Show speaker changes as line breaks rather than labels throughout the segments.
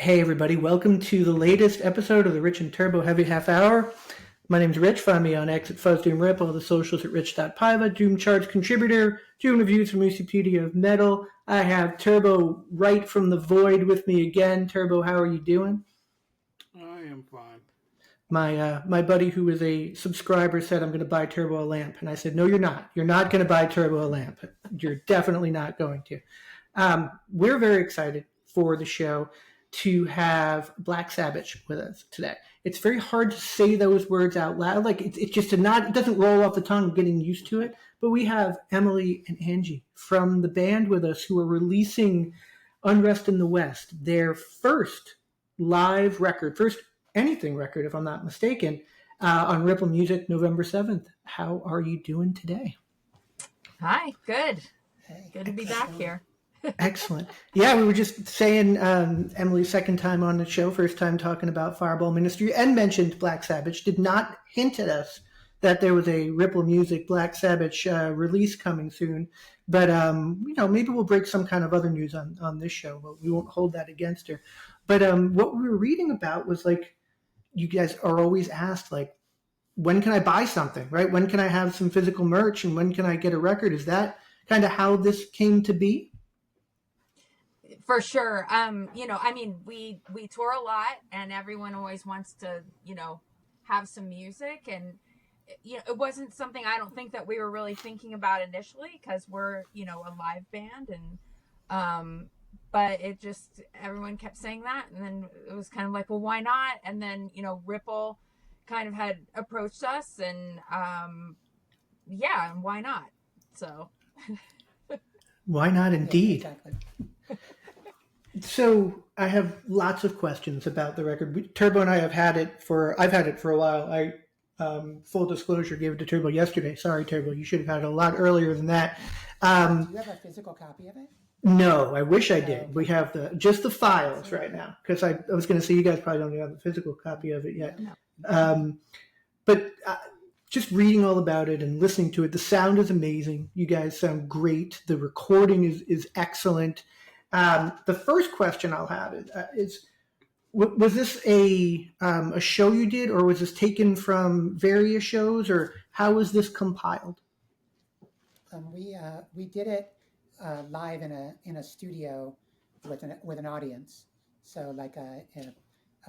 Hey everybody, welcome to the latest episode of the Rich and Turbo Heavy Half Hour. My name's Rich. Find me on X at Fuzz Doom Rip, all the socials at Rich.Piva, Doom Charts contributor, Doom reviews from Wikipedia of Metal. I have Turbo right from the void with me again. Turbo, how are you doing?
I am fine.
My buddy who is a subscriber said I'm going to buy Turbo a lamp, and I said, no, you're not. You're not going to buy Turbo a lamp. You're definitely not going to. We're very excited for the show to have Black Sabbitch with us today. It's very hard to say those words out loud. Like it's just it doesn't roll off the tongue. I'm getting used to it. But we have Emily and Angie from the band with us who are releasing Unrest in the West, their first live record, first anything record, if I'm not mistaken, on Ripple Music, November 7th. How are you doing today?
Hi, good. Good to be back here.
Excellent. Yeah, we were just saying Emily's second time on the show, first time talking about Fireball Ministry, and mentioned Black Sabbitch. Did not hint at us that there was a Ripple Music Black Sabbitch release coming soon. But, maybe we'll break some kind of other news on this show. But we won't hold that against her. But what we were reading about was, like, you guys are always asked, like, when can I buy something, right? When can I have some physical merch, and when can I get a record? Is that kind of how this came to be?
For sure. We tour a lot, and everyone always wants to, have some music. And, it wasn't something I don't think that we were really thinking about initially, because we're, a live band. And, but it just, everyone kept saying that. And then it was kind of like, well, why not? And then, Ripple kind of had approached us, and, and why not? So.
Why not indeed?
Yeah, exactly.
So I have lots of questions about the record. Turbo and I I've had it for a while. I full disclosure, gave it to Turbo yesterday. Sorry, Turbo, you should have had it a lot earlier than that.
Do you have a physical copy of it?
No, I wish I did. We have just the files right now, because I was going to say you guys probably don't have a physical copy of it yet.
No.
But just reading all about it and listening to it, the sound is amazing. You guys sound great. The recording is excellent. The first question I'll have is was this a show you did, or was this taken from various shows, or how was this compiled?
We did it live in a studio with an audience. So like a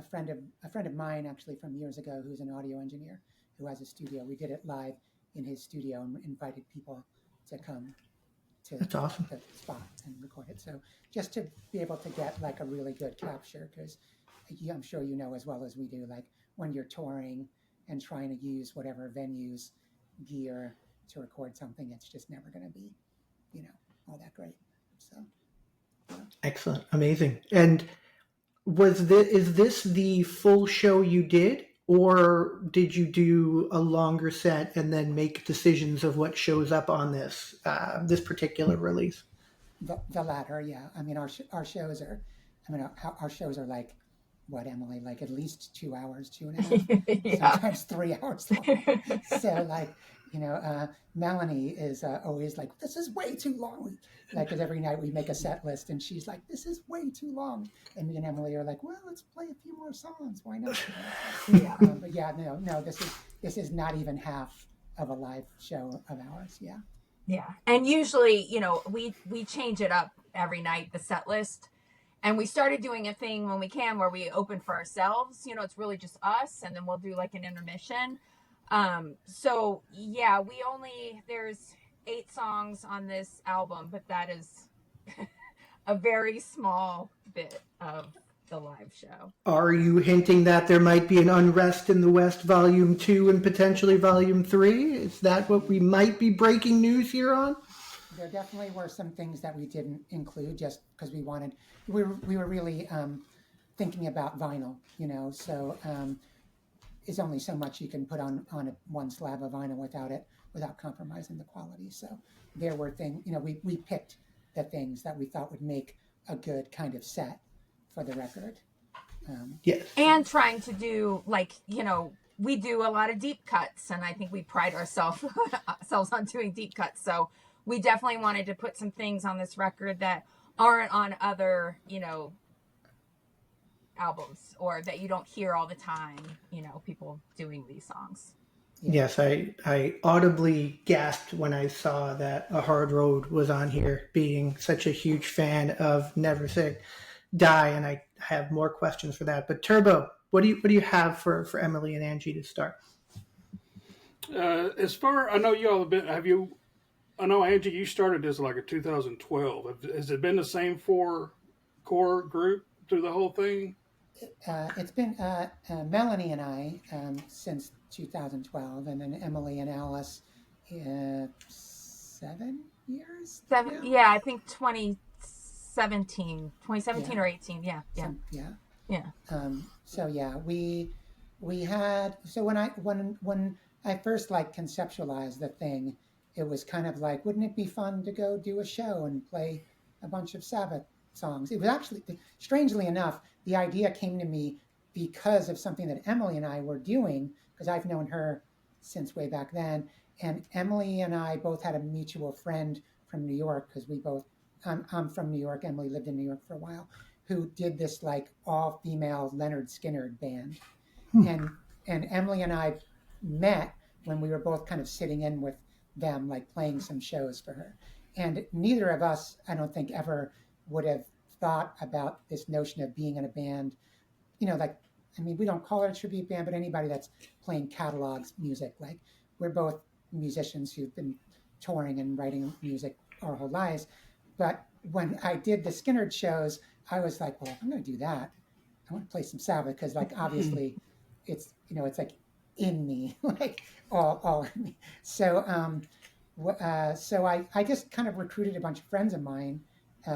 friend of mine, actually, from years ago, who's an audio engineer who has a studio. We did it live in his studio and invited people to come to
That's awesome.
the spot and record it. So just to be able to get like a really good capture, because I'm sure you know as well as we do, like when you're touring and trying to use whatever venues gear to record something, it's just never going to be, all that great. So
Excellent, amazing. And is this the full show you did, or did you do a longer set and then make decisions of what shows up on this particular release?
the latter, yeah. I mean, our shows are, our shows are like, what, Emily, like at least 2 hours, 2.5,
Yeah.
sometimes 3 hours long. So like, Melanie is always like, this is way too long. Like, because every night we make a set list and she's like, this is way too long. And me and Emily are like, well, let's play a few more songs. Why not?
Yeah.
But yeah, no, this is not even half of a live show of ours. Yeah.
Yeah. And usually, we change it up every night, the set list. And we started doing a thing when we can where we open for ourselves. It's really just us, and then we'll do like an intermission. So yeah, there's 8 songs on this album, but that is a very small bit of the live show.
Are you hinting that there might be an Unrest in the West Volume 2 and potentially Volume 3? Is that what we might be breaking news here on?
There definitely were some things that we didn't include just because we were really thinking about vinyl, so it's only so much you can put on one slab of vinyl without compromising the quality. So there were things, we picked the things that we thought would make a good kind of set for the record.
Yes.
And trying to do we do a lot of deep cuts, and I think we pride ourselves on doing deep cuts. So we definitely wanted to put some things on this record that aren't on other, albums, or that you don't hear all the time, people doing these songs.
Yes, I audibly gasped when I saw that A Hard Road was on here, being such a huge fan of Never Say Die, and I have more questions for that. But Turbo, what do you have for Emily and Angie to start?
As far I know, you all have been. I know, Angie, you started this like in 2012. Has it been the same 4 core group through the whole thing?
It's been Melanie and I since 2012, and then Emily and Alice 7 years.
Yeah, I think 2017 or 18. Yeah.
So yeah, we had, so when I first conceptualized the thing, it was kind of like, wouldn't it be fun to go do a show and play a bunch of Sabbath songs? It was actually, strangely enough, the idea came to me because of something that Emily and I were doing, because I've known her since way back then. And Emily and I both had a mutual friend from New York, because I'm from New York. Emily lived in New York for a while, who did this all-female Leonard Skinner band. And Emily and I met when we were both kind of sitting in with them, playing some shows for her. And neither of us, I don't think, ever would have thought about this notion of being in a band. We don't call it a tribute band, but anybody that's playing catalogs music, we're both musicians who've been touring and writing music our whole lives. But when I did the Skinner shows, I was like, well, if I'm going to do that, I want to play some Sabbath, because obviously it's, it's in me, all in me. So I just kind of recruited a bunch of friends of mine,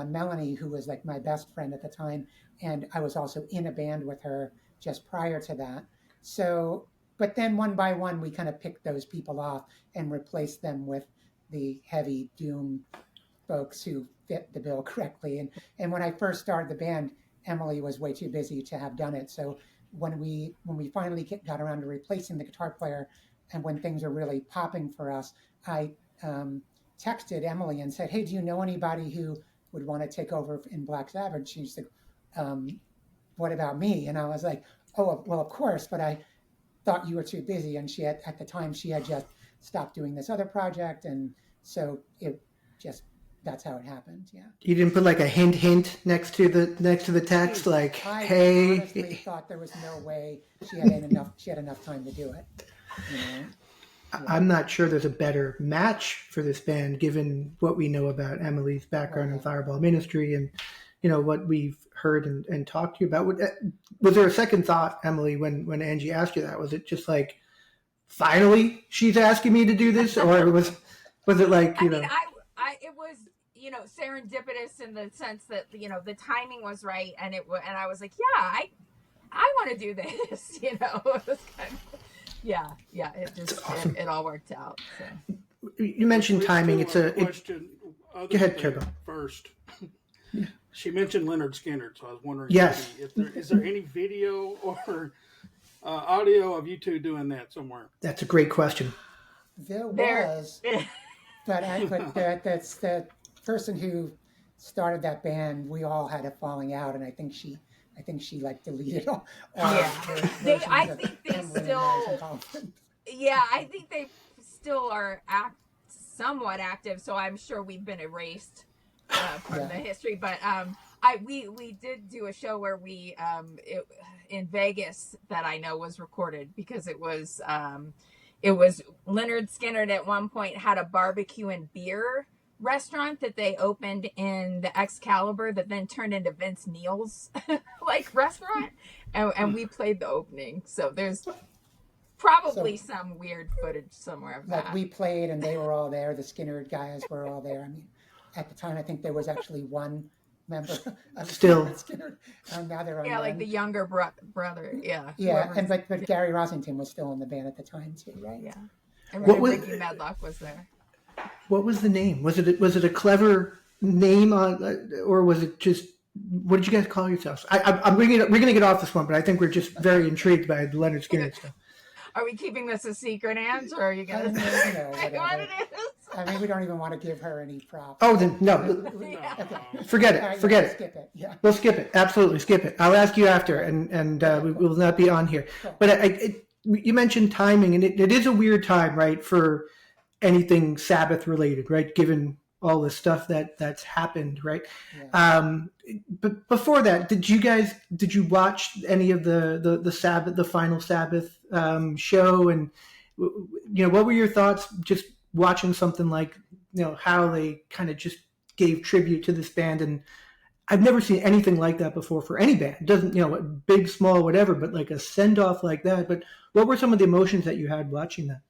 Melanie, who was my best friend at the time, and I was also in a band with her just prior to that. So, but then one by one, we kind of picked those people off and replaced them with the heavy doom folks who fit the bill correctly. And when I first started the band, Emily was way too busy to have done it. So when we finally got around to replacing the guitar player, and when things were really popping for us, I texted Emily and said, hey, do you know anybody who would want to take over in Black Sabbitch? She said, what about me? And I was like, oh, well, of course, but I thought you were too busy. And at the time, she had just stopped doing this other project. And so that's how it happened. Yeah. You
didn't put a hint next to the text, hey.
I honestly thought there was no way she had enough time to do it. Yeah.
I'm not sure there's a better match for this band, given what we know about Emily's background in Fireball Ministry and, what we've heard and talked to you about. Was there a second thought, Emily, when Angie asked you that? Was it just finally she's asking me to do this? Or was it
it was, serendipitous in the sense that, the timing was right. And I was like, yeah, I want to do this, it was kind of, yeah. It just, awesome. It all worked out. So.
You mentioned timing. It's a
question.
Go ahead, Turbo.
First. Yeah. She mentioned Leonard Skinner, so I was wondering,
yes,
is there any video or audio of you two doing that somewhere?
That's a great question.
There was, but that's the person who started that band. We all had a falling out, and I think she deleted all.
Yeah, I think they still. Yeah, I think they still are somewhat active. So I'm sure we've been erased from the history. But we did do a show where we in Vegas that I know was recorded, because it was Leonard Skinner at one point had a barbecue and beer restaurant that they opened in the Excalibur that then turned into Vince Neil's restaurant, and we played the opening. So there's probably some weird footage somewhere of that.
We played and they were all there. The Skinner guys were all there. I mean, at the time, I think there was actually one member of
still
Skinner. Now they're on
the younger brother. Yeah.
Yeah, and but Gary Rosington was still in the band at the time too, right?
Yeah. And Ricky Medlock was there.
What was the name? Was it a clever name or was it just, what did you guys call yourselves? We're going to get off this one, but I think we're just very intrigued by the Leonard Skinner stuff.
Are we keeping this a secret, Ange, or are you going to
say what it is? I mean, we don't even want to give her any props.
Oh, then no,
No.
forget
All right,
it. Forget
yeah,
it.
skip it. Yeah.
We'll skip it. Absolutely skip it. I'll ask you after, and we will not be on here.
Cool.
But you mentioned timing, and it is a weird time, right, for anything Sabbath related, right? Given all the stuff that's happened, right?
Yeah.
But before that, did you watch any of the Sabbath, the final Sabbath show, and what were your thoughts just watching something like how they kind of just gave tribute to this band? And I've never seen anything like that before for any band. It doesn't, big, small, whatever, but like a send off like that. But what were some of the emotions that you had watching that?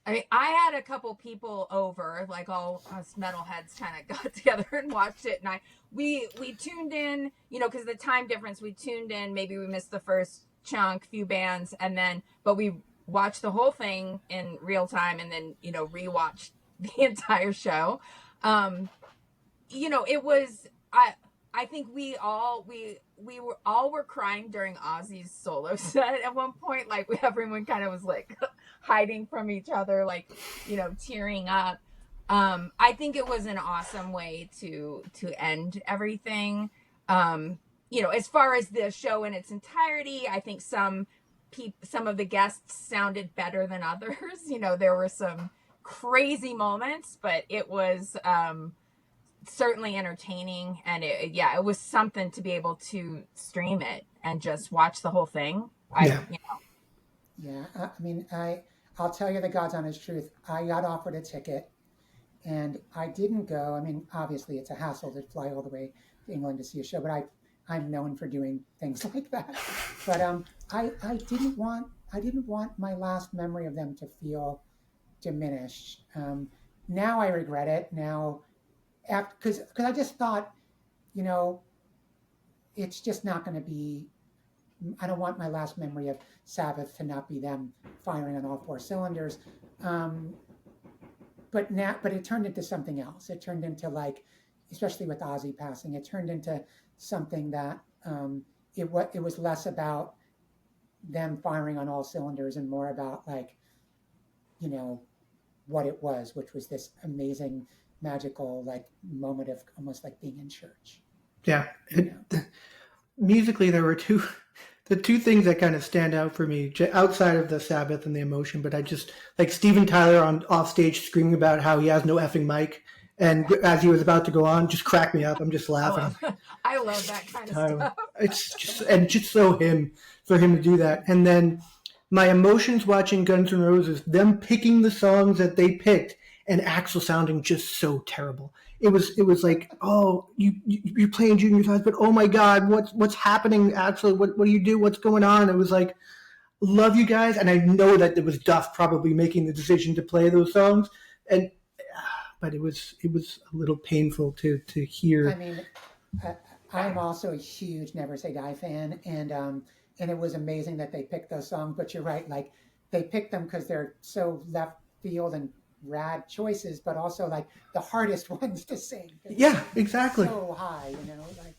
I mean, I had a couple people over, like all us metalheads kind of got together and watched it. And we tuned in, because the time difference, we tuned in, maybe we missed the first chunk, few bands, but we watched the whole thing in real time and then, rewatched the entire show. It was, I think we were crying during Ozzy's solo set at one point. Like everyone kind of was like hiding from each other, like, tearing up. I think it was an awesome way to end everything. As far as the show in its entirety, I think some of the guests sounded better than others. There were some crazy moments, but it was, certainly entertaining, and it was something to be able to stream it and just watch the whole thing.
Yeah, I mean, I'll tell you the God's honest truth. I got offered a ticket, and I didn't go. I mean, obviously, it's a hassle to fly all the way to England to see a show, but I'm known for doing things like that. But I didn't want my last memory of them to feel diminished. Now I regret it. Now, because I just thought, it's just not going to be. I don't want my last memory of Sabbath to not be them firing on all four cylinders. But it turned into something else. It turned into, like, especially with Ozzy passing, it turned into something that it was less about them firing on all cylinders and more about, like, what it was, which was this amazing, magical, like, moment of almost like being in church.
Yeah. Musically, there were the two things that kind of stand out for me outside of the Sabbath and the emotion, but I just like Steven Tyler on off stage screaming about how he has no effing mic. And as he was about to go on, just cracked me up. I'm just laughing.
I love that kind of stuff.
It's just so for him to do that. And then my emotions watching Guns N' Roses, them picking the songs that they picked and Axl sounding just so terrible. It was like, oh, you're playing Junior Size, but oh my God, what's happening, Axl? What do you do? What's going on? It was like, love you guys, and I know that it was Duff probably making the decision to play those songs, but it was a little painful to hear.
I mean, I'm also a huge Never Say Die fan, and it was amazing that they picked those songs. But you're right, like they picked them because they're so left field and rad choices, but also like the hardest ones to sing.
Yeah, exactly.
So high, like.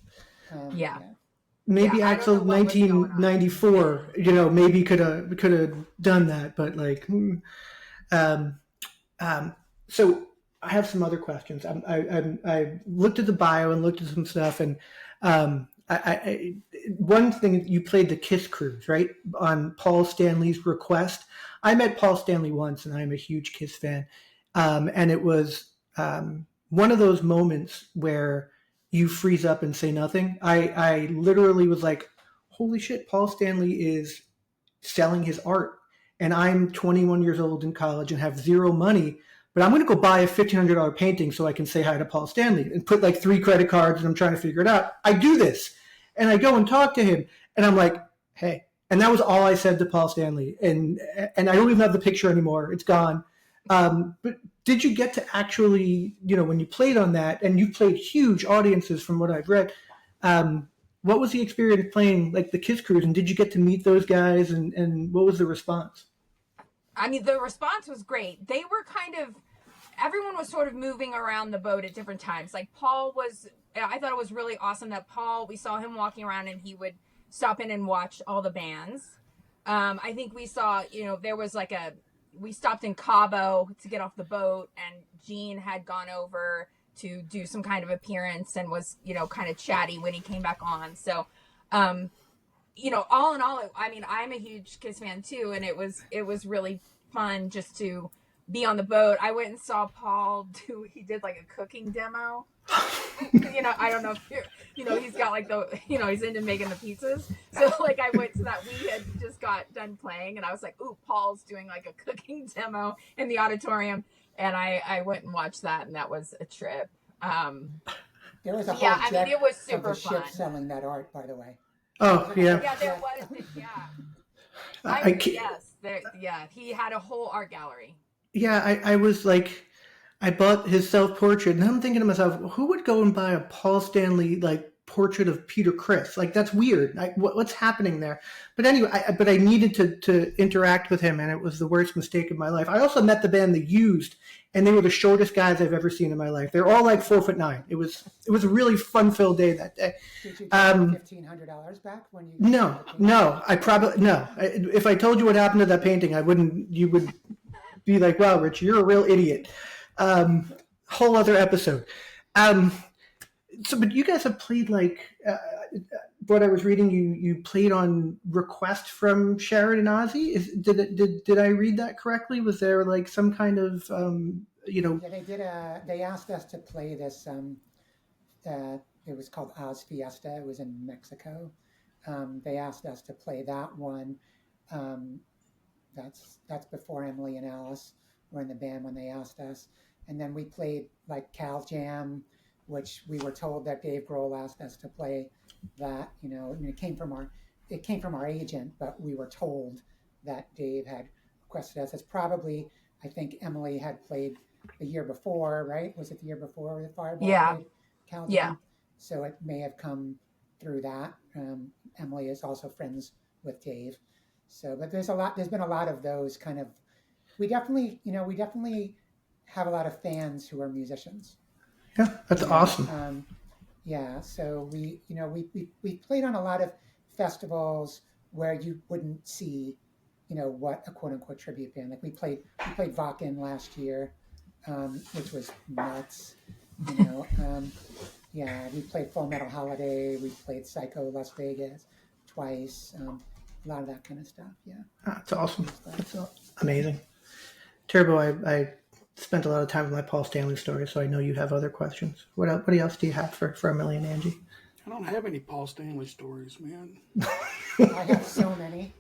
Yeah.
Maybe Axl 1994, maybe could have done that, but like, so I have some other questions. I looked at the bio and looked at some stuff, and I one thing, you played the Kiss Cruise, right, on Paul Stanley's request. I met Paul Stanley once, and I'm a huge Kiss fan, and it was one of those moments where you freeze up and say nothing. I literally was like, holy shit, Paul Stanley is selling his art, and I'm 21 years old in college and have zero money, but I'm going to go buy a $1,500 painting so I can say hi to Paul Stanley and put like 3 credit cards, and I'm trying to figure it out. I do this, and I go and talk to him, and I'm like, hey. And that was all I said to Paul Stanley. And I don't even have the picture anymore. It's gone. But did you get to actually, when you played on that, and you played huge audiences from what I've read, what was the experience playing like the Kiss Cruise? And did you get to meet those guys? And what was the response?
I mean, the response was great. They were everyone was sort of moving around the boat at different times. Like I thought it was really awesome that we saw him walking around and he would stop in and watch all the bands. I think we saw, there was like we stopped in Cabo to get off the boat, and Gene had gone over to do some kind of appearance and was, kind of chatty when he came back on. So, all in all, I mean, I'm a huge Kiss fan too, and it was really fun just to be on the boat. I went and saw Paul he did like a cooking demo. I don't know if he's got like he's into making the pizzas. So like I went to that, we had just got done playing, and I was like, ooh, Paul's doing like a cooking demo in the auditorium. And I went and watched that, and that was a trip.
There was a whole jet
it was
of the
super fun.
ship selling that art, by the way.
Oh, yeah.
Yeah, there was. Yeah. He had a whole art gallery.
Yeah, I was like, I bought his self-portrait, and I'm thinking to myself, who would go and buy a Paul Stanley, like, portrait of Peter Criss? Like, that's weird. What's happening there? But anyway, I needed to interact with him, and it was the worst mistake of my life. I also met the band The Used, and they were the shortest guys I've ever seen in my life. They're all like 4'9". It was a really fun-filled day that day.
Did you get $1,500 back when you?
No. I probably no. If I told you what happened to that painting, you would be like, "Wow, Rich, you're a real idiot." Whole other episode. But you guys have played like what I was reading. You played on request from Sharon and Ozzy. Did I read that correctly? Was there like some kind of
Yeah, they did. They asked us to play this. It was called Oz Fiesta. It was in Mexico. They asked us to play that one. That's before Emily and Alice were in the band when they asked us. And then we played like Cal Jam, which we were told that Dave Grohl asked us to play that, and it came from our agent, but we were told that Dave had requested us. It's probably, I think Emily had played the year before, right? Was it the year before the Fireball?
Yeah.
Played Cal Jam?
Yeah.
So it may have come through that. Emily is also friends with Dave. So, but there's been a lot of those kind of, we definitely have a lot of fans who are musicians.
Yeah, that's awesome.
So we played on a lot of festivals where you wouldn't see, what a quote unquote tribute band. Like we played Vakken last year, which was nuts. We played Full Metal Holiday. We played Psycho Las Vegas twice. A lot of that kind of stuff. Yeah,
that's awesome. That's amazing. Turbo, I spent a lot of time with my Paul Stanley story, so I know you have other questions. What else do you have for Emily and Angie?
I don't have any Paul Stanley stories, man.
I have so many.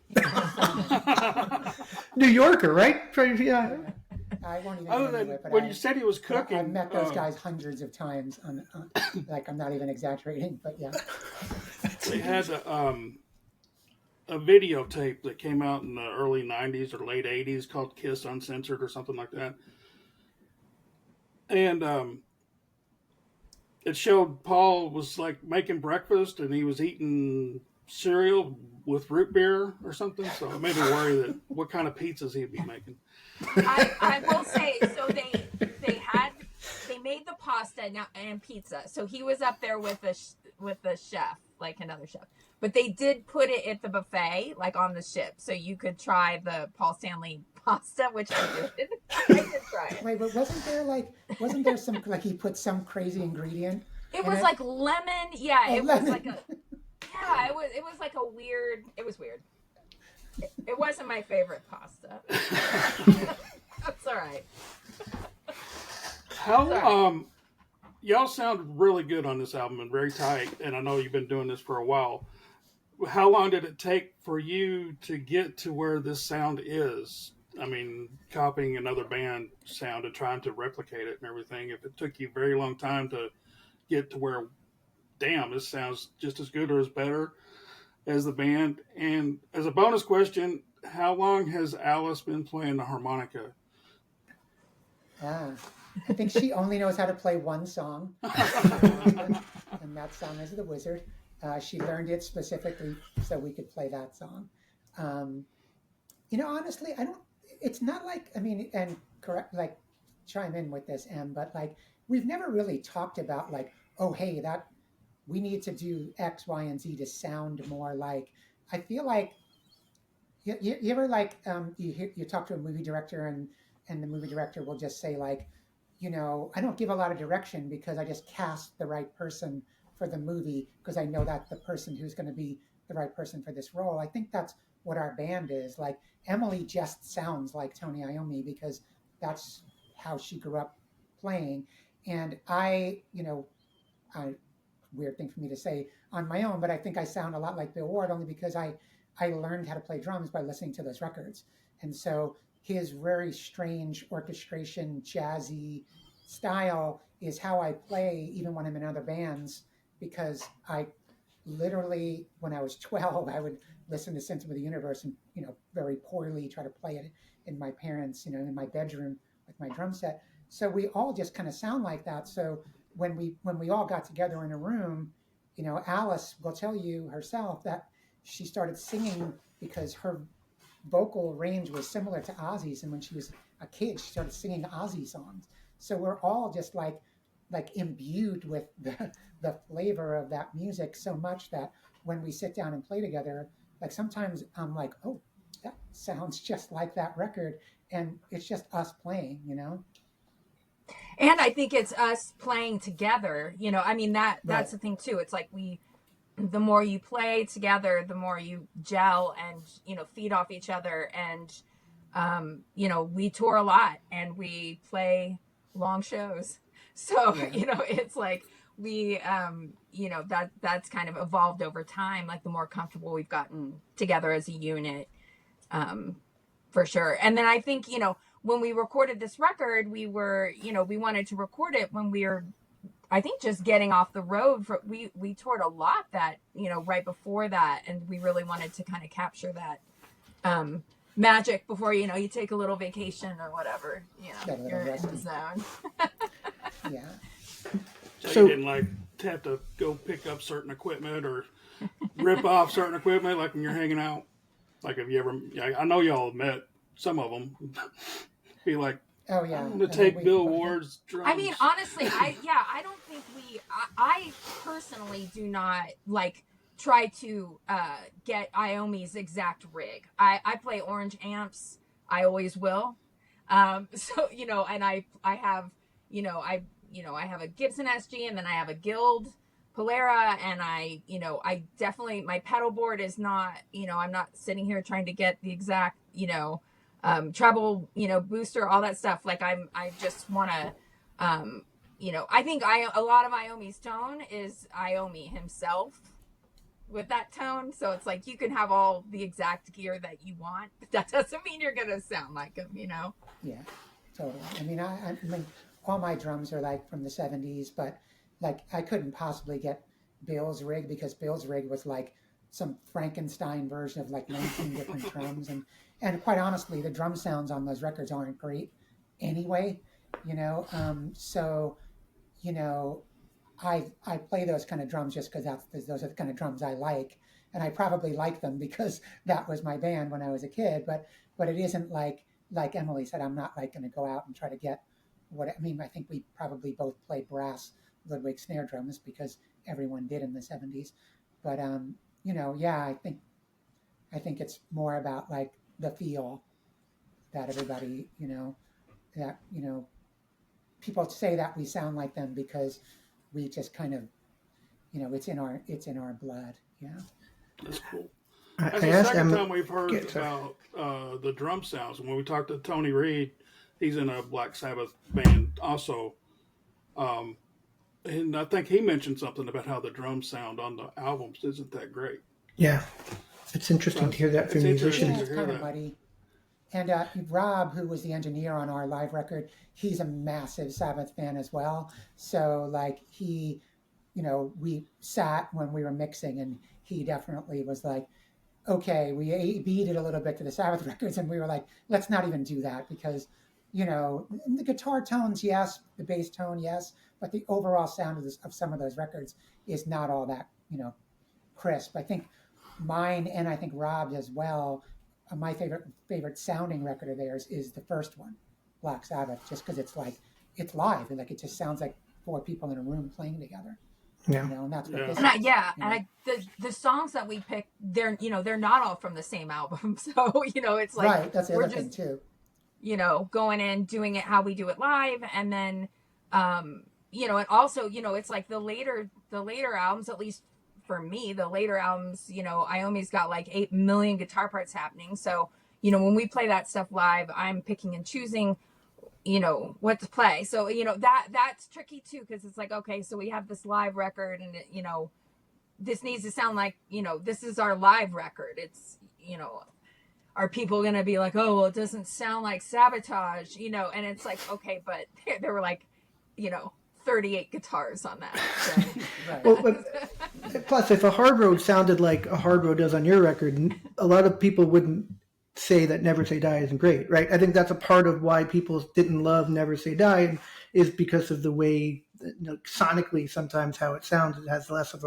New Yorker, right? Yeah.
I won't even.
Other than when you said he was cooking,
I've met those guys hundreds of times. Like I'm not even exaggerating, but yeah.
They had a videotape that came out in the early '90s or late '80s called "Kiss Uncensored" or something like that, and it showed Paul was like making breakfast and he was eating cereal with root beer or something. So it made me worry that what kind of pizzas he'd be making.
I will say, so they made the pasta and pizza. So he was up there with the chef, like another chef. But they did put it at the buffet, like on the ship, so you could try the Paul Stanley pasta, which I did. I did try it.
Wait, but wasn't there some like he put some crazy ingredient?
It was like lemon. Yeah, it
lemon.
was like it was like a weird. It was weird. It wasn't my favorite pasta. That's all right.
Y'all sound really good on this album and very tight, and I know you've been doing this for a while. How long did it take for you to get to where this sound is? I mean, copying another band sound and trying to replicate it and everything. If it took you a very long time to get to where, damn, this sounds just as good or as better as the band. And as a bonus question, how long has Alice been playing the harmonica?
I think she only knows how to play one song, and that song is The Wizard. She learned it specifically so we could play that song. Honestly, it's not like, and correct, like chime in with this, Em, but like, we've never really talked about like, oh, hey, that we need to do X, Y, and Z to sound more like, I feel like You ever like you talk to a movie director and the movie director will just say like, I don't give a lot of direction because I just cast the right person for the movie because I know that's the person who's going to be the right person for this role. I think that's what our band is. Like Emily just sounds like Tony Iommi because that's how she grew up playing. And I weird thing for me to say on my own, but I think I sound a lot like Bill Ward only because I learned how to play drums by listening to those records. And so his very strange orchestration, jazzy style is how I play even when I'm in other bands because I literally, when I was 12, I would listen to Symptom of the Universe and, very poorly try to play it in my parents', in my bedroom with my drum set. So we all just kind of sound like that. So when we all got together in a room, Alice will tell you herself that she started singing because her vocal range was similar to Ozzy's, and when she was a kid, she started singing Ozzy songs. So we're all just like imbued with the flavor of that music so much that when we sit down and play together, like sometimes I'm like, oh, that sounds just like that record, and it's just us playing.
And I think it's us playing together. I mean that's
Right.
the thing too. It's like the more you play together, the more you gel and feed off each other. And we tour a lot and we play long shows. So
Yeah.
it's like we that's kind of evolved over time. Like the more comfortable we've gotten together as a unit, for sure. And then I think when we recorded this record, we wanted to record it when we were, I think, just getting off the road. We toured a lot that right before that, and we really wanted to kind of capture that magic before you take a little vacation or whatever. You're in the zone.
Yeah.
So you didn't like have to go pick up certain equipment or rip off certain equipment like when you're hanging out. Like have you ever? I know y'all have met some of them. Be like,
Oh yeah.
I'm gonna take Bill Ward's drums.
I mean, honestly, I don't think I personally do not like try to get Iommi's exact rig. I play orange amps. I always will. So and I have I have a Gibson SG, and then I have a Guild Polera, and I definitely, my pedal board is not, I'm not sitting here trying to get the exact treble, booster, all that stuff. Like I just want to, I think a lot of Iommi's tone is Iommi himself with that tone. So it's like you can have all the exact gear that you want, but that doesn't mean you're gonna sound like him.
Yeah, totally. I mean, all my drums are like from the '70s, but like I couldn't possibly get Bill's rig because Bill's rig was like some Frankenstein version of like 19 different drums, and quite honestly, the drum sounds on those records aren't great anyway. So I play those kind of drums just because those are the kind of drums I like, and I probably like them because that was my band when I was a kid. But it isn't like Emily said. I'm not like going to go out and try to get what I mean. I think we probably both play brass Ludwig snare drums because everyone did in the '70s. But yeah, I think it's more about like the feel that everybody that people say that we sound like them because we just kind of it's in our blood. Yeah.
That's cool.
I
That's the
asked
second
Em-
time we've heard
Get-
about the drum sounds. When we talked to Tony Reed, he's in a Black Sabbath band also. And I think he mentioned something about how the drums sound on the albums isn't that great.
Yeah, it's interesting to hear that from
It's interesting.
Yeah,
musicians.
it's kind of muddy. And Rob, who was the engineer on our live record, he's a massive Sabbath fan as well. So like he, we sat when we were mixing, and he definitely was like, okay, we beat it a little bit to the Sabbath records, and we were like, let's not even do that because, the guitar tones, yes, the bass tone, yes, but the overall sound of some of those records is not all that, crisp. I think mine, and I think Rob's as well, my favorite sounding record of theirs is the first one, Black Sabbath, just because it's live, and like it just sounds like four people in a room playing together.
Yeah.
You know, and that's what
Yeah.
this
And
is.
yeah,
You know?
and the songs that we picked, they're they're not all from the same album, so it's like
Right. That's the
we're
other thing
just
too.
going in, doing it how we do it live, and then and also it's like the later albums, at least for me, the later albums, Iommi's got like 8 million guitar parts happening, so when we play that stuff live, I'm picking and choosing what to play. So that's tricky too, because it's like, okay, so we have this live record, and this needs to sound like this is our live record. It's are people gonna be like, oh well, it doesn't sound like Sabotage, and it's like, okay, but there were like 38 guitars on that, so.
Right.
Well, but plus, if a hard road sounded like a hard road does on your record, a lot of people wouldn't say that Never Say Die isn't great, right? I think that's a part of why people didn't love Never Say Die is because of the way, sonically, sometimes how it sounds. It has less of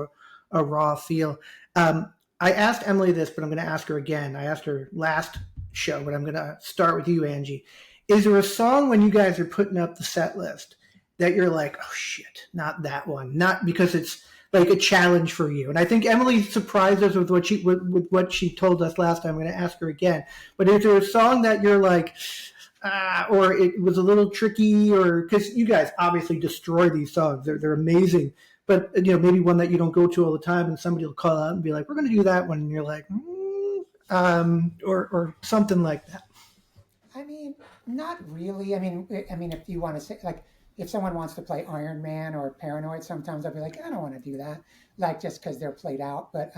a raw feel. I asked Emily this, but I'm going to ask her again. I asked her last show, but I'm going to start with you, Angie. Is there a song when you guys are putting up the set list that you're like, oh shit, not that one? Not because it's like a challenge for you. And I think Emily surprised us with what she told us last time. I'm going to ask her again. But is there a song that you're like, or it was a little tricky, or because you guys obviously destroy these songs, they're amazing. But maybe one that you don't go to all the time, and somebody will call out and be like, "We're going to do that one," and you're like, or something like that.
I mean, not really. I mean, if you want to say, like, if someone wants to play Iron Man or Paranoid, sometimes I'll be like, I don't want to do that, like, just because they're played out. But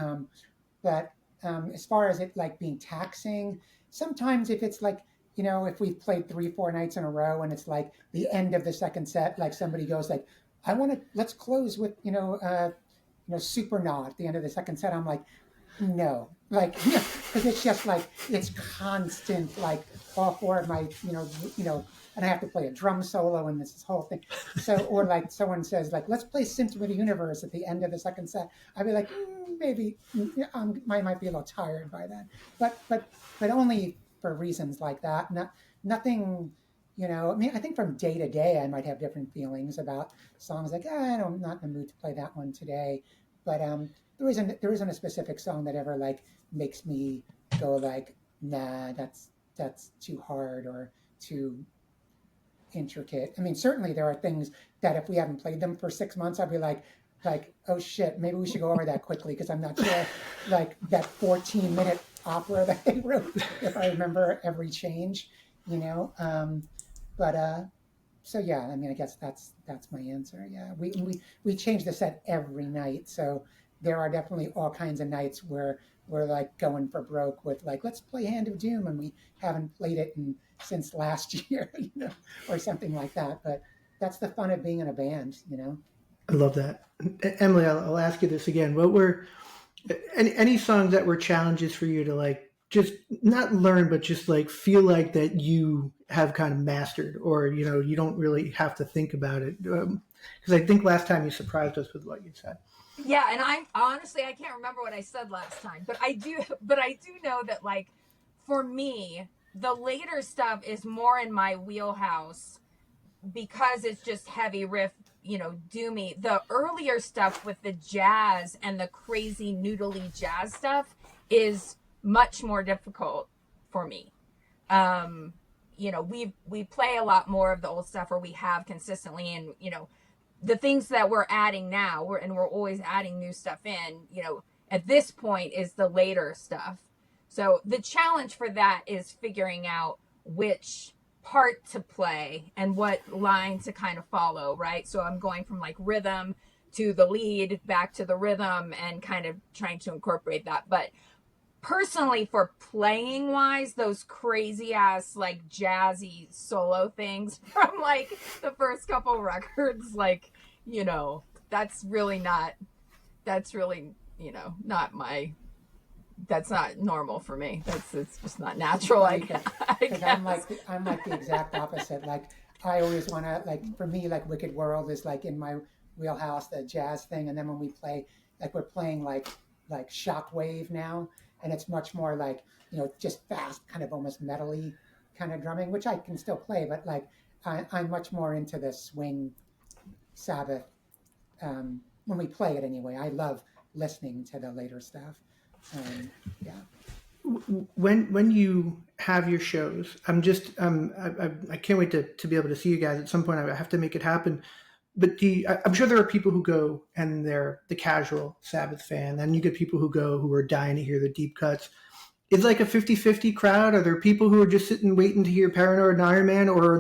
as far as it like being taxing, sometimes if it's like, if we've played 3-4 nights in a row and it's like the end of the second set, like somebody goes like, let's close with Supernaut at the end of the second set. I'm like, no, like, because it's just like it's constant, like all four of my, and I have to play a drum solo and this whole thing. So, or like someone says, like, let's play Symptom of the Universe at the end of the second set. I'd be like, maybe I might be a little tired by then, but only for reasons like that. Nothing. I mean, I think from day to day, I might have different feelings about songs. Like, I'm not in the mood to play that one today. But there isn't a specific song that ever like makes me go like, nah, that's too hard or too intricate. I mean, certainly there are things that if we haven't played them for 6 months, I'd be like, oh shit, maybe we should go over that quickly because I'm not sure, like that 14-minute opera that they wrote, if I remember every change, So yeah, I mean, I guess that's my answer. Yeah, we change the set every night, so there are definitely all kinds of nights where we're like going for broke with like, let's play Hand of Doom, and we haven't played it since last year, or something like that. But that's the fun of being in a band,
I love that. Emily, I'll ask you this again. What were any songs that were challenges for you to like just not learn, but just like feel like that you have kind of mastered, or you don't really have to think about it? Because I think last time you surprised us with what you said.
Yeah, and I honestly can't remember what I said last time, but I do know that, like, for me, the later stuff is more in my wheelhouse because it's just heavy riff, doomy. The earlier stuff with the jazz and the crazy noodly jazz stuff is much more difficult for me. We play a lot more of the old stuff, or we have consistently, and the things that we're adding now, we're always adding new stuff in, at this point is the later stuff. So the challenge for that is figuring out which part to play and what line to kind of follow, right? So I'm going from like rhythm to the lead, back to the rhythm, and kind of trying to incorporate that. But personally, for playing wise, those crazy ass like jazzy solo things from like the first couple records, like, that's really not that's not normal for me. It's just not natural. I guess.
I'm like the exact opposite. Like, I always want to, like, for me, like Wicked World is like in my wheelhouse, the jazz thing. And then when we play, like, we're playing like Shockwave now, and it's much more like, just fast, kind of almost metal-y kind of drumming, which I can still play, but like I'm much more into the swing Sabbath when we play it anyway. I love listening to the later stuff. Yeah.
When you have your shows, I can't wait to be able to see you guys at some point. I have to make it happen. But I'm sure there are people who go and they're the casual Sabbath fan. Then you get people who go who are dying to hear the deep cuts. It's like a 50-50 crowd. Are there people who are just sitting waiting to hear Paranoid and Iron Man, or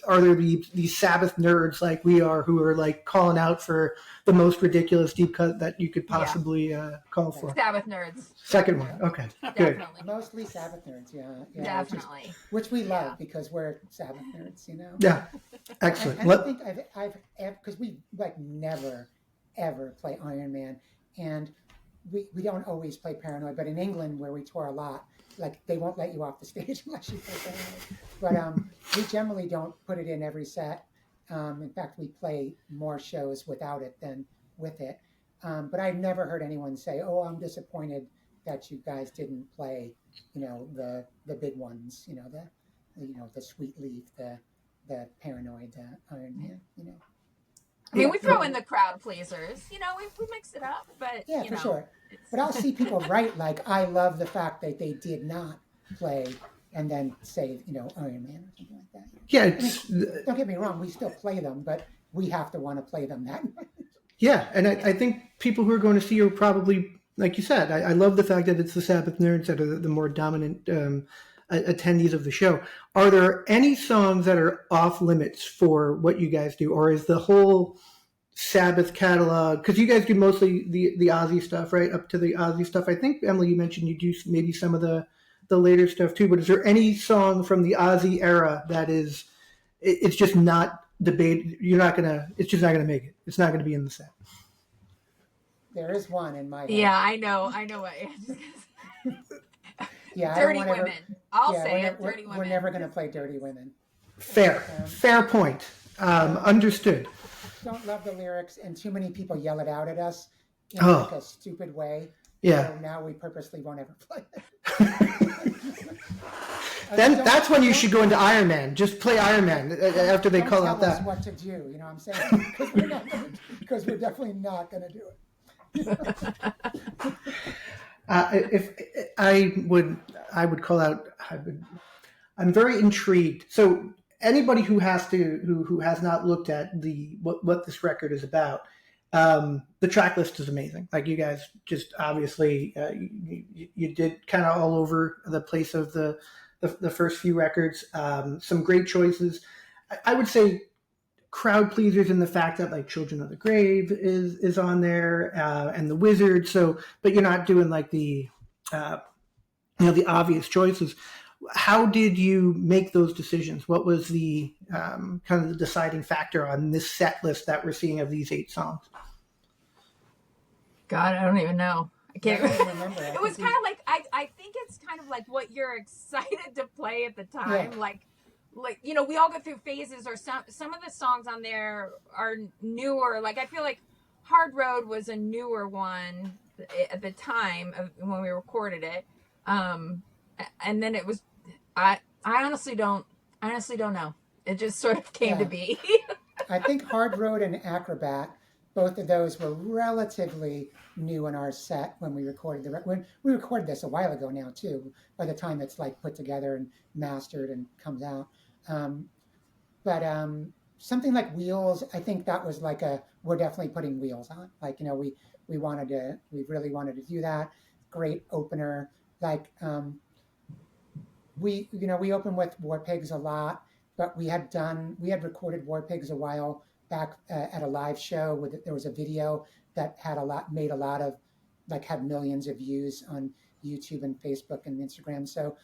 are there these Sabbath nerds like we are who are like calling out for the most ridiculous deep cut that you could possibly call for?
Sabbath nerds.
Second one. Okay, good.
Definitely.
Mostly Sabbath nerds, yeah.
Definitely.
Which we love because we're Sabbath nerds, you know?
Yeah, excellent.
And I think I've because we like never, ever play Iron Man. And we don't always play Paranoid, but in England where we tour a lot, like they won't let you off the stage unless you play Paranoid. But we generally don't put it in every set. In fact, we play more shows without it than with it. But I've never heard anyone say, "Oh, I'm disappointed that you guys didn't play, the big ones, the Sweet Leaf, the Paranoid, the Iron Man,
I mean, we throw in the crowd pleasers. We mix it up, but
yeah, for sure. But I'll see people write like, "I love the fact that they did not play," and then say, Iron Man or something like that.
Yeah,
don't get me wrong, we still play them, but we have to want to play them that much.
Yeah, and I think people who are going to see you are probably, like you said, I love the fact that it's the Sabbath nerds that are the more dominant attendees of the show. Are there any songs that are off limits for what you guys do, or is the whole Sabbath catalog, because you guys do mostly the Ozzy stuff, right? Up to the Ozzy stuff. I think, Emily, you mentioned you do maybe some of the later stuff too, but is there any song from the Ozzy era that it's just not debated? It's just not gonna make it. It's not gonna be in the set.
There is one in my head.
Yeah, I know what.
Yeah,
Dirty Women. I'll say it. Dirty Women.
We're never going to play Dirty Women.
Fair point. Understood.
Don't love the lyrics, and too many people yell it out at us in like a stupid way.
Yeah.
So now we purposely won't ever play it.
Then that's when you should go into Iron Man. Just play Iron Man after they call out that.
Don't tell us what to do. You know what I'm saying? Because we're definitely not going to do it.
If I would call out, I'm very intrigued. So anybody who has not looked at what this record is about, the track list is amazing. Like you guys just obviously you did kind of all over the place of the first few records. Some great choices. I would say crowd pleasers in the fact that like Children of the Grave is on there, and The Wizard. So, but you're not doing like the obvious choices. How did you make those decisions? What was the kind of the deciding factor on this set list that we're seeing of these 8 songs?
God, I don't even know. I can't
remember.
It was kind of like I think it's kind of like what you're excited to play at the time. Yeah. Like we all go through phases, or some of the songs on there are newer. Like I feel like Hard Road was a newer one at the time of when we recorded it. And then it was I honestly don't know. It just sort of came to be.
I think Hard Road and Acrobat, both of those were relatively new in our set when we recorded the record. When we recorded this a while ago now too, by the time it's like put together and mastered and comes out. But something like Wheels, I think that was like we're definitely putting Wheels on. Like, we really wanted to do that. Great opener. Like, we opened with War Pigs a lot, but we had recorded War Pigs a while back at a live show. There was a video that had made a lot of, like, had millions of views on YouTube and Facebook and Instagram. So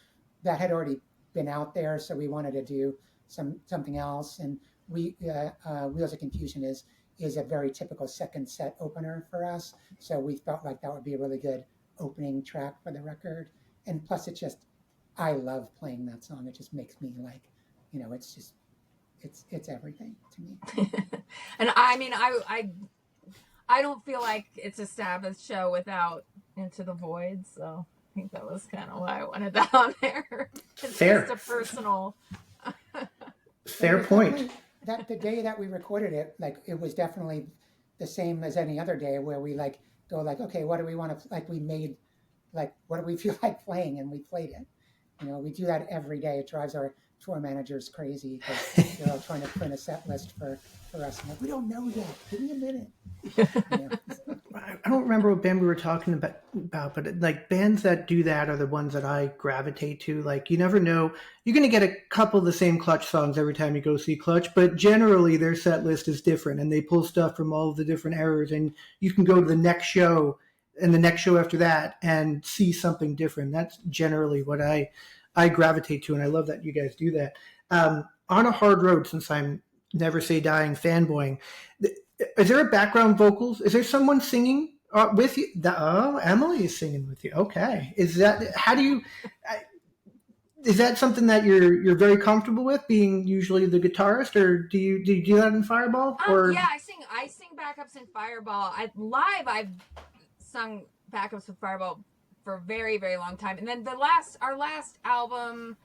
that had already been out there. So we wanted to do something else. And Wheels of Confusion is a very typical second set opener for us. So we felt like that would be a really good opening track for the record. And plus I love playing that song. It just makes me like, it's everything to me.
And I mean, I don't feel like it's a Sabbath show without Into the Void. So I think that was kind of why I wanted that on there. It's
Fair.
just a personal.
Fair point.
That the day that we recorded it, like it was definitely the same as any other day where we like go like, okay, what do we want to like? We made like what do we feel like playing, and we played it. We do that every day. It drives our tour managers crazy because they're all trying to print a set list for us. I'm like, we don't know yet. Give me a minute.
I don't remember what band we were talking about, but like bands that do that are the ones that I gravitate to. Like you never know, you're going to get a couple of the same Clutch songs every time you go see Clutch, but generally their set list is different and they pull stuff from all of the different eras, and you can go to the next show and the next show after that and see something different. That's generally what I gravitate to, and I love that you guys do that. On a Hard Road, since I'm Never Say Dying fanboying, is there a background vocals? Is there someone singing with you? Emily is singing with you. Okay. Is that something that you're very comfortable with, being usually the guitarist, or do you do that in Fireball?
Yeah, I sing backups in Fireball. I've sung backups with Fireball for a very, very long time. And then our last album,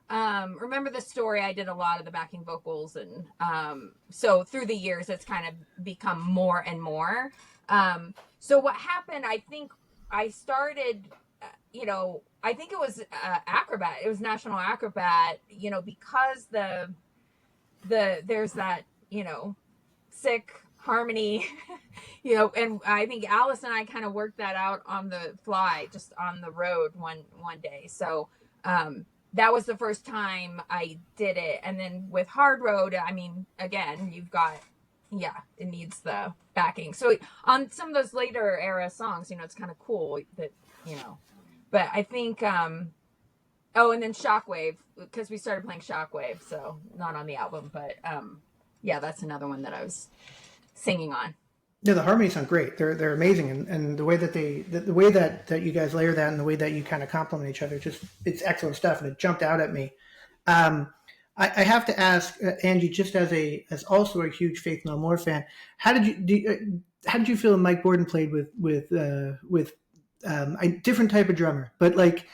Remember the Story, I did a lot of the backing vocals, and so through the years it's kind of become more and more. So what happened, I think I started, I think it was Acrobat. It was National Acrobat, because there's that, sick harmony, and I think Alice and I kind of worked that out on the fly, just on the road one day. So that was the first time I did it. And then with Hard Road, I mean, again, you've got, it needs the backing. So on some of those later era songs, it's kind of cool that, but I think, and then Shockwave, because we started playing Shockwave, so not on the album, but that's another one that I was singing on.
Yeah, the harmonies sound great. They're amazing, and the way that the way that you guys layer that, and the way that you kind of complement each other, it's excellent stuff, and it jumped out at me. I have to ask Angie, just as also a huge Faith No More fan, how did you feel Mike Borden played with a different type of drummer, but like,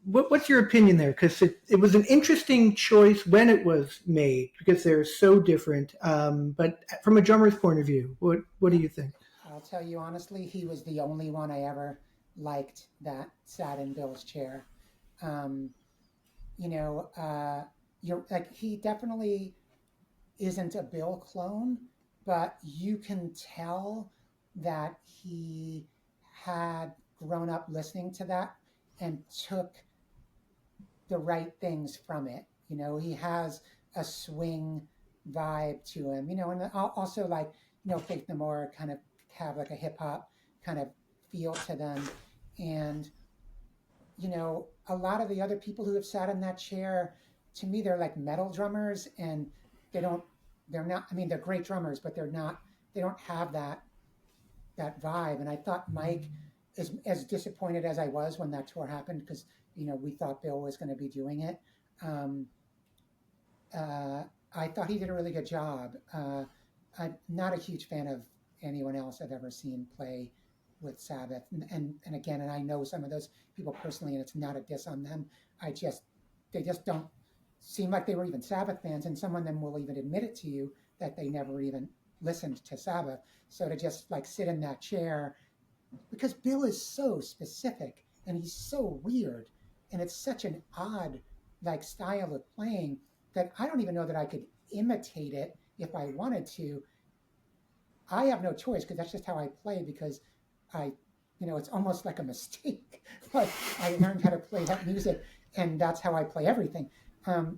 what's your opinion there? Because it was an interesting choice when it was made, because they're so different. But from a drummer's point of view, what do you think?
I'll tell you honestly, he was the only one I ever liked that sat in Bill's chair. You're like, he definitely isn't a Bill clone, but you can tell that he had grown up listening to that and took the right things from it. He has a swing vibe to him, and also like, Faith No More kind of have like a hip hop kind of feel to them. And, a lot of the other people who have sat in that chair, to me, they're like metal drummers, and they're not, I mean, they're great drummers, but they don't have that vibe. And I thought Mike, as disappointed as I was when that tour happened, because we thought Bill was going to be doing it, I thought he did a really good job. I'm not a huge fan of anyone else I've ever seen play with Sabbath, and again, and I know some of those people personally, and it's not a diss on them. They just don't seem like they were even Sabbath fans, and some of them will even admit it to you that they never even listened to Sabbath. So to just like sit in that chair, because Bill is so specific and he's so weird, and it's such an odd like style of playing that I don't even know that I could imitate it if I wanted to. I have no choice, because that's just how I play, because it's almost like a mistake. But I learned how to play that music, and that's how I play everything. But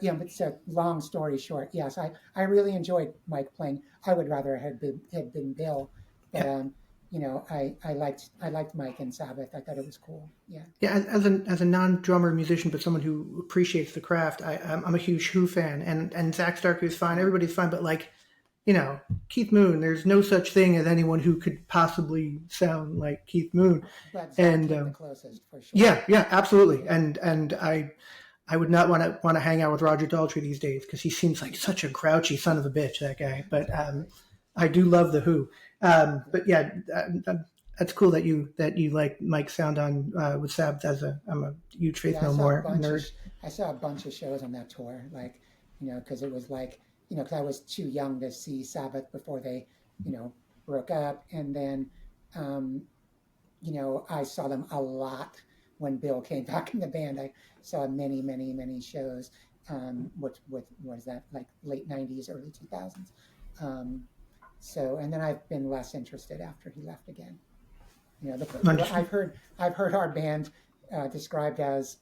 it's a long story short. Yes, I really enjoyed Mike playing. I would rather it had been Bill, but I liked Mike and Sabbath. I thought it was cool. Yeah.
Yeah, as a non-drummer musician, but someone who appreciates the craft, I'm a huge Who fan, and Zach Starkey is fine. Everybody's fine, but like, Keith Moon, there's no such thing as anyone who could possibly sound like Keith Moon.
But Zach came the closest for sure.
Yeah, absolutely. And I would not want to hang out with Roger Daltrey these days, because he seems like such a grouchy son of a bitch, that guy. But I do love the Who. But yeah, that's cool that you like Mike's sound on with Sabbath. I'm a huge Faith No More nerd.
I saw a bunch of shows on that tour, like, because it was like, because I was too young to see Sabbath before they, broke up, and then I saw them a lot when Bill came back in the band. I saw many shows. What was that, like late '90s, early 2000s? And then I've been less interested after he left again. I've heard our band described as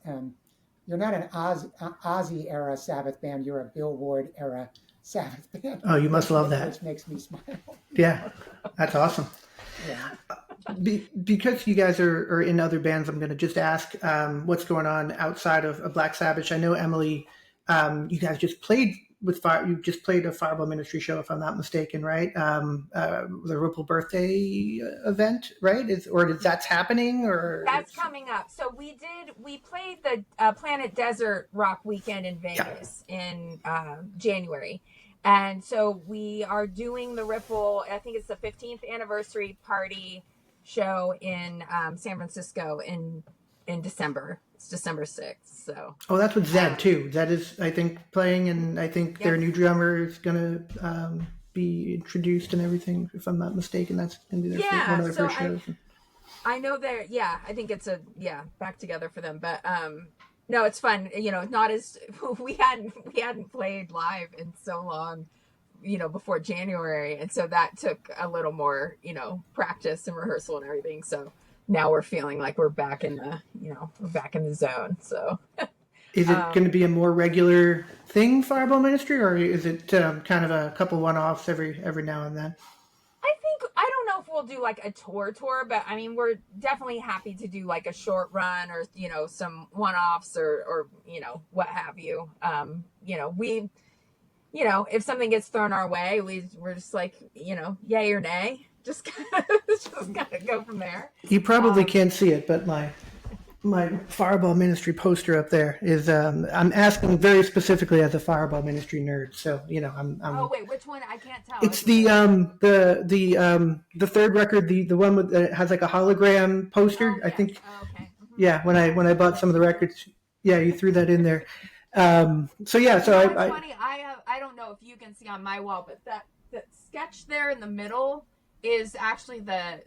you're not an Ozzy era Sabbath band, you're a Bill Ward era Sabbath band.
Oh, you must love that.
Which makes me smile.
Yeah, that's awesome.
Yeah.
Because you guys are in other bands, I'm going to just ask what's going on outside of Black Sabbitch. I know, Emily, you guys just played with you just played a Fireball Ministry show, if I'm not mistaken, right? The Ripple birthday event, right? That's happening, or
that's coming up. So we played the Planet Desert Rock Weekend in Vegas in January. And so we are doing the Ripple, I think it's the 15th anniversary party show in San Francisco in December. It's December 6th. So
that's with Zed too. Zed is, I think, playing, and I think their new drummer is going to be introduced and everything, if I'm not mistaken. That's going to be one of their first shows.
I know they're, I think it's back together for them. But no, it's fun. Not as we hadn't played live in so long, before January, and so that took a little more, practice and rehearsal and everything. So now we're feeling like we're back in the zone. So
is it going to be a more regular thing, Fireball Ministry, or is it kind of a couple one-offs every now and then?
I don't know if we'll do like a tour, but I mean, we're definitely happy to do like a short run or, some one-offs or what have you. We, if something gets thrown our way, we're just like, yay or nay, just kind of go from there.
You probably can't see it, but my Fireball Ministry poster up there is I'm asking very specifically as a Fireball Ministry nerd, so I'm
oh wait, which one? I can't tell.
It's the third record, the one that has like a hologram poster.
Oh,
I think.
Oh, okay. Mm-hmm.
Yeah, when I bought some of the records, you threw that in there. So
it's funny. I don't know if you can see on my wall, but that sketch there in the middle is actually the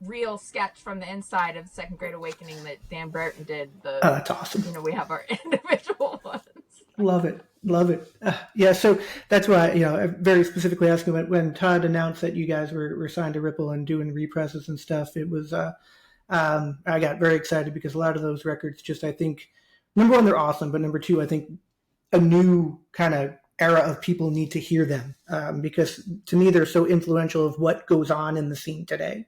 real sketch from the inside of Second Great Awakening that Dan Burton did.
That's awesome.
We have our individual ones.
Love it. So that's why, I'm very specifically asking when Todd announced that you guys were signed to Ripple and doing represses and stuff, it was, I got very excited because a lot of those records just, I think, number one, they're awesome, but number two, I think a new kind of era of people need to hear them because to me they're so influential of what goes on in the scene today.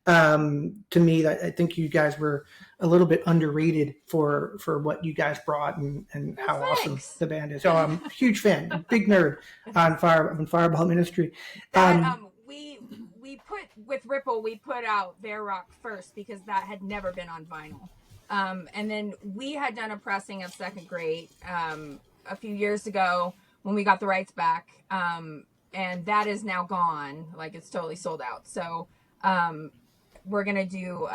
To me, I think you guys were a little bit underrated for what you guys brought and how awesome the band is. So I'm a huge fan, a big nerd on Fireball Ministry.
We put with Ripple, we put out Bear Rock first because that had never been on vinyl. And then we had done a pressing of Second Grade a few years ago when we got the rights back, and that is now gone. Like, it's totally sold out. So we're gonna do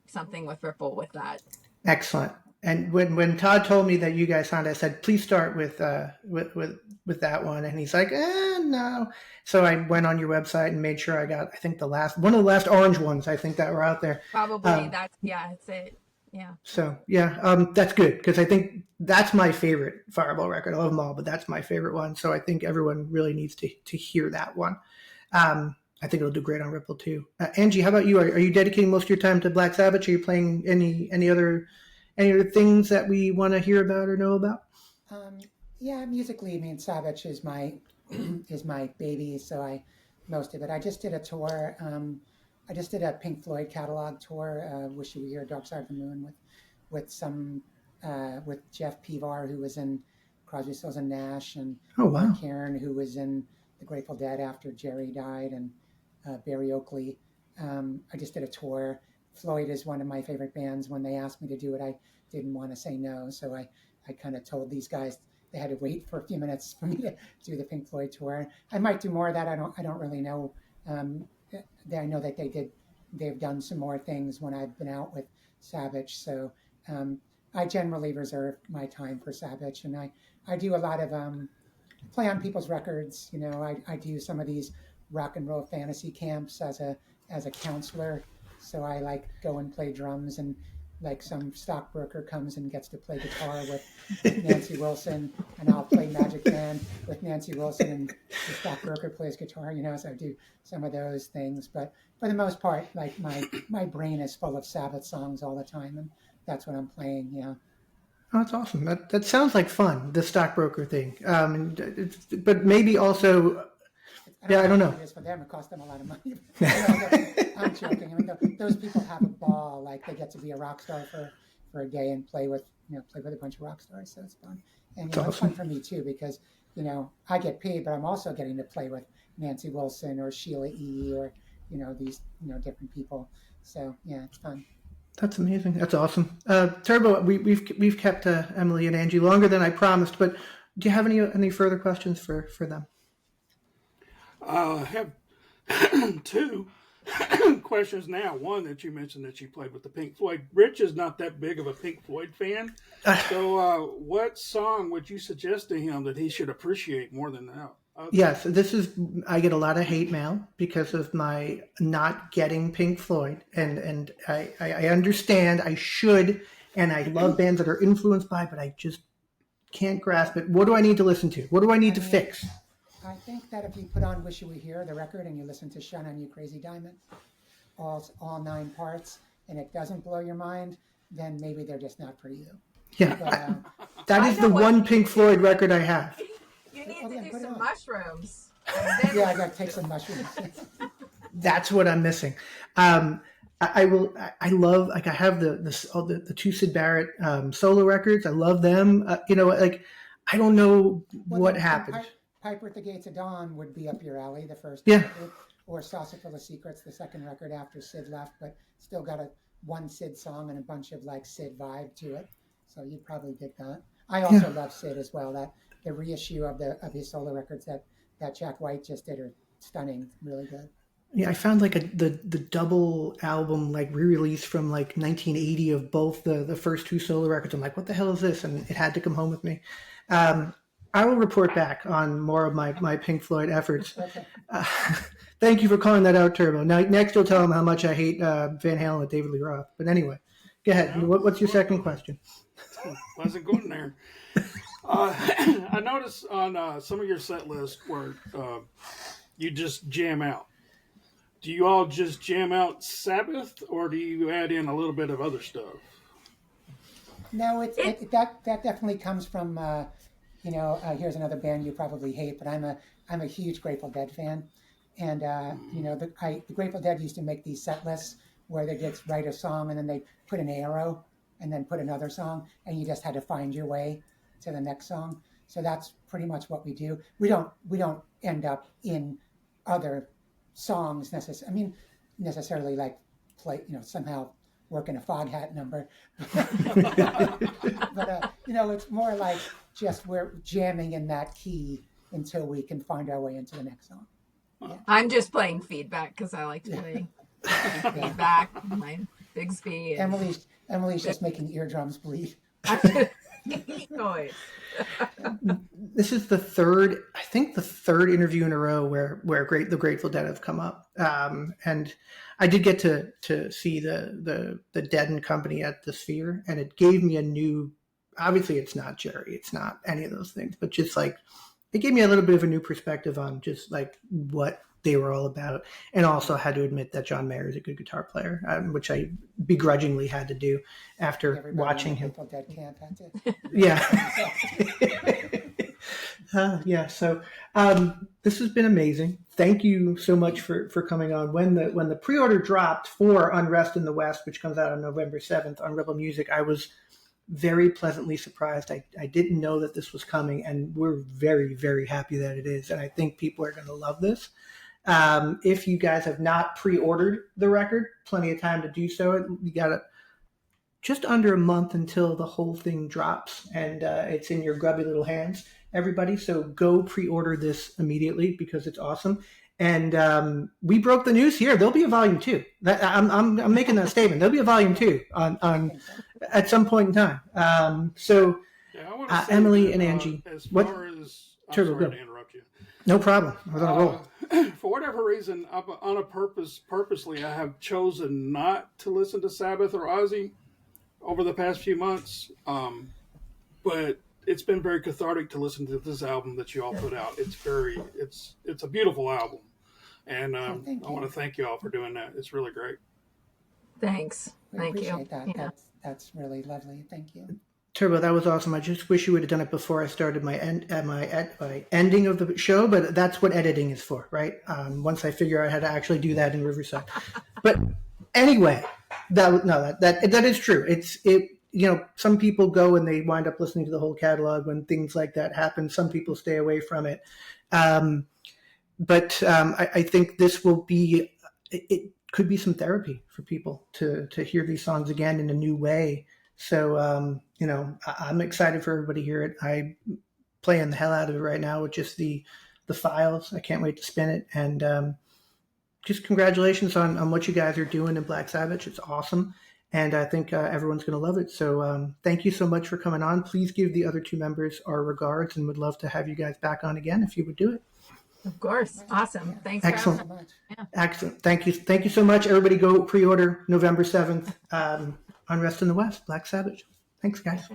something with Ripple with that.
Excellent. And when Todd told me that you guys signed, I said, please start with that one. And he's like, no. So I went on your website and made sure I got, I think one of the last orange ones, I think, that were out there.
Probably that's it. Yeah.
So that's good because I think that's my favorite Fireball record. I love them all, but that's my favorite one. So I think everyone really needs to hear that one. I think it'll do great on Ripple too. Angie, how about you? Are you dedicating most of your time to Black Sabbitch? Are you playing any other things that we want to hear about or know about?
Musically, Sabbitch is my baby. So most of it. I just did a tour. I just did a Pink Floyd catalog tour, Wish You Were Here, Dark Side of the Moon, with Jeff Pevar, who was in Crosby, Stills and Nash, and Karen, who was in the Grateful Dead after Jerry died, and Barry Oakley. I just did a tour. Floyd is one of my favorite bands. When they asked me to do it, I didn't want to say no, so I kind of told these guys they had to wait for a few minutes for me to do the Pink Floyd tour. I might do more of that. I don't really know. I know that they've done some more things when I've been out with Sabbitch. So I generally reserve my time for Sabbitch, and I do a lot of play on people's records. I do some of these rock and roll fantasy camps as a counselor. So I like go and play drums, and like some stockbroker comes and gets to play guitar with Nancy Wilson, and I'll play Magic Man with Nancy Wilson, and the stockbroker plays guitar, so I do some of those things. But for the most part, like my brain is full of Sabbath songs all the time, and that's what I'm playing. Yeah.
Oh, that's awesome. That sounds like fun, the stockbroker thing. But maybe also, I don't know.
It is for them. It costs them a lot of money. I'm joking. I mean, those people have a ball. Like they get to be a rock star for a day and play with a bunch of rock stars. So it's fun, and it's
awesome.
fun for me too because I get paid, but I'm also getting to play with Nancy Wilson or Sheila E. or these different people. So yeah, it's fun.
That's amazing. That's awesome. Turbo, we've kept Emily and Angie longer than I promised, but do you have any further questions for them?
I have two questions now. One that you mentioned that you played with the Pink Floyd. Rich is not that big of a Pink Floyd fan. So what song would you suggest to him that he should appreciate more than that?
Yes, I get a lot of hate mail because of my not getting Pink Floyd, and I understand I should, and I love bands that are influenced by, but I just can't grasp it. What do I need to listen to? What do I need to fix?
I think that if you put on "Wish You Were Here," the record, and you listen to "Shine On You Crazy Diamond," all 9 parts, and it doesn't blow your mind, then maybe they're just not for you.
Yeah, but, that is the one Pink Floyd record I have.
You need to do some mushrooms.
Yeah, I got to take some mushrooms.
That's what I'm missing. I love, like, I have the 2 Syd Barrett solo records. I love them. I don't know what happened.
Piper at the Gates of Dawn would be up your alley, the first
Yeah.
record, or Saucer Full of Secrets, the second record after Sid left, but still got one Sid song and a bunch of like Sid vibe to it. So you'd probably dig that. I also love Sid as well. That the reissue of his solo records that Jack White just did are stunning, really good.
Yeah, I found like the double album like re-release from like 1980 of both the first 2 solo records. I'm like, what the hell is this? And it had to come home with me. I will report back on more of my Pink Floyd efforts.
Okay.
Thank you for calling that out, Turbo. Now, next you'll tell him how much I hate Van Halen with David Lee Roth. But anyway, go ahead.
Yeah.
What's your second question?
Wasn't going there. I noticed on some of your set lists where you just jam out. Do you all just jam out Sabbath, or do you add in a little bit of other stuff?
No, that definitely comes from here's another band you probably hate, but I'm a huge Grateful Dead fan, and the Grateful Dead used to make these set lists where they just write a song and then they put an arrow and then put another song, and you just had to find your way to the next song. So that's pretty much what we do. We don't end up in other songs necessarily like play somehow work in a Foghat number, but it's more like just we're jamming in that key until we can find our way into the next song. Yeah.
I'm just playing feedback because I like to play feedback. My Bigsby.
Emily's just making eardrums bleed.
Noise.
This is the third interview in a row where the Grateful Dead have come up, and I did get to see the Dead and Company at the Sphere, and it gave me a new. Obviously, it's not Jerry, it's not any of those things, but just like it gave me a little bit of a new perspective on just like what they were all about, and also had to admit that John Mayer is a good guitar player, which I begrudgingly had to do after watching him.
Dead camp had to.
Yeah. So this has been amazing. Thank you so much for coming on. When the pre-order dropped for Unrest in the West, which comes out on November 7th on Rebel Music, I was very pleasantly surprised. I didn't know that this was coming, and we're very, very happy that it is. And I think people are going to love this. If you guys have not pre-ordered the record, plenty of time to do so. You got just under a month until the whole thing drops, and it's in your grubby little hands, everybody. So go pre-order this immediately because it's awesome. And we broke the news here. There'll be a volume 2. I'm making that statement. There'll be a volume 2 on at some point in time.
Yeah,
Emily and Angie,
as
what?
far as I'm
Turbo,
sorry
go.
to interrupt you.
No problem. I was on a roll.
For whatever reason, purposely, I have chosen not to listen to Sabbath or Ozzy over the past few months. But it's been very cathartic to listen to this album that you all put out. It's a beautiful album, and I want to thank you all for doing that. It's really great.
Thanks. Thank you.
Appreciate that.
Yeah.
That's really lovely. Thank you.
Turbo, that was awesome. I just wish you would have done it before I started my ending of the show, but that's what editing is for, right? Once I figure out how to actually do that in Riverside. But anyway, that is true. Some people go and they wind up listening to the whole catalog when things like that happen. Some people stay away from it. But I think this will be, it could be some therapy for people to hear these songs again in a new way. So, I'm excited for everybody to hear it. I'm playing the hell out of it right now with just the files. I can't wait to spin it. And just congratulations on what you guys are doing in Black Sabbitch. It's awesome. And I think everyone's going to love it. So thank you so much for coming on. Please give the other two members our regards, and would love to have you guys back on again if you would do it.
Of course. Awesome. Thanks.
Excellent.
For having me. Yeah.
Excellent. Thank you. Thank you so much. Everybody go pre-order November 7th. Unrest in the West, Black Sabbitch. Thanks, guys.